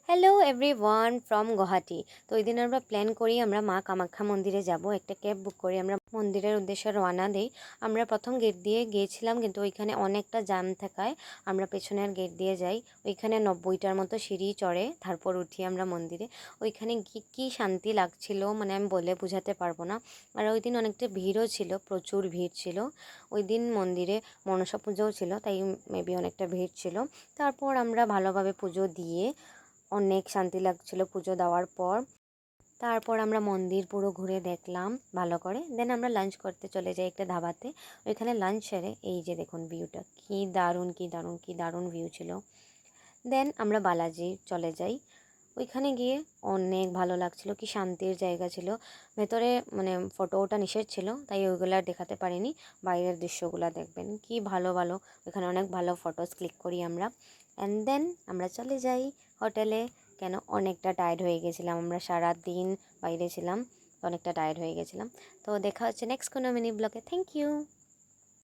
Hello everyone from Guwahati. তো ওই দিন আমরা প্ল্যান করি আমরা মা কামাখ্যা মন্দিরে যাব। একটা ক্যাব বুক করি, আমরা মন্দিরের উদ্দেশ্যে রওনা দিই। আমরা প্রথম গেট দিয়ে গিয়েছিলাম, কিন্তু ওইখানে অনেকটা জ্যাম থাকায় আমরা পেছনের গেট দিয়ে যাই। ওইখানে 90টার মতো সিঁড়ি চড়ে তারপর উঠি আমরা মন্দিরে। ওইখানে কি শান্তি লাগছিল, মানে আমি বলে বোঝাতে পারবো না। আর ওই দিন অনেকটা ভিড়ও ছিল, প্রচুর ভিড় ছিল। ওই দিন মন্দিরে মনসা পুজোও ছিল, তাই মেবি অনেকটা ভিড় ছিল। তারপর আমরা ভালোভাবে পুজো দিয়ে অনেক শান্তি লাগছিল পুজো দেওয়ার পর। তারপর আমরা মন্দির পুরো ঘুরে দেখলাম ভালো করে, দেন আমরা লাঞ্চ করতে চলে যাই একটা ধাবাতে। ওইখানে লাঞ্চ সেরে এই যে দেখুন ভিউটা, কি দারুণ কি দারুণ কি দারুণ ভিউ ছিল। দেন আমরা বালাজি চলে যাই। ওইখানে গিয়ে অনেক ভালো লাগছিল, কি শান্তির জায়গা ছিল। ভেতরে মানে ফটো ওটা নিষেধ ছিল, তাই ওইগুলো আর দেখাতে পারিনি। বাইরের দৃশ্যগুলো দেখবেন কি ভালো ভালো। ওইখানে অনেক ভালো ফটোস ক্লিক করি আমরা। অ্যান্ড দেন আমরা চলে যাই হোটেলে। কেন, অনেকটা টায়ার্ড হয়ে গেছিলাম, আমরা সারা দিন বাইরে ছিলাম, অনেকটা টায়ার্ড হয়ে গেছিলাম। তো দেখা হচ্ছে নেক্সট কোনো মিনি ব্লগে। Thank you.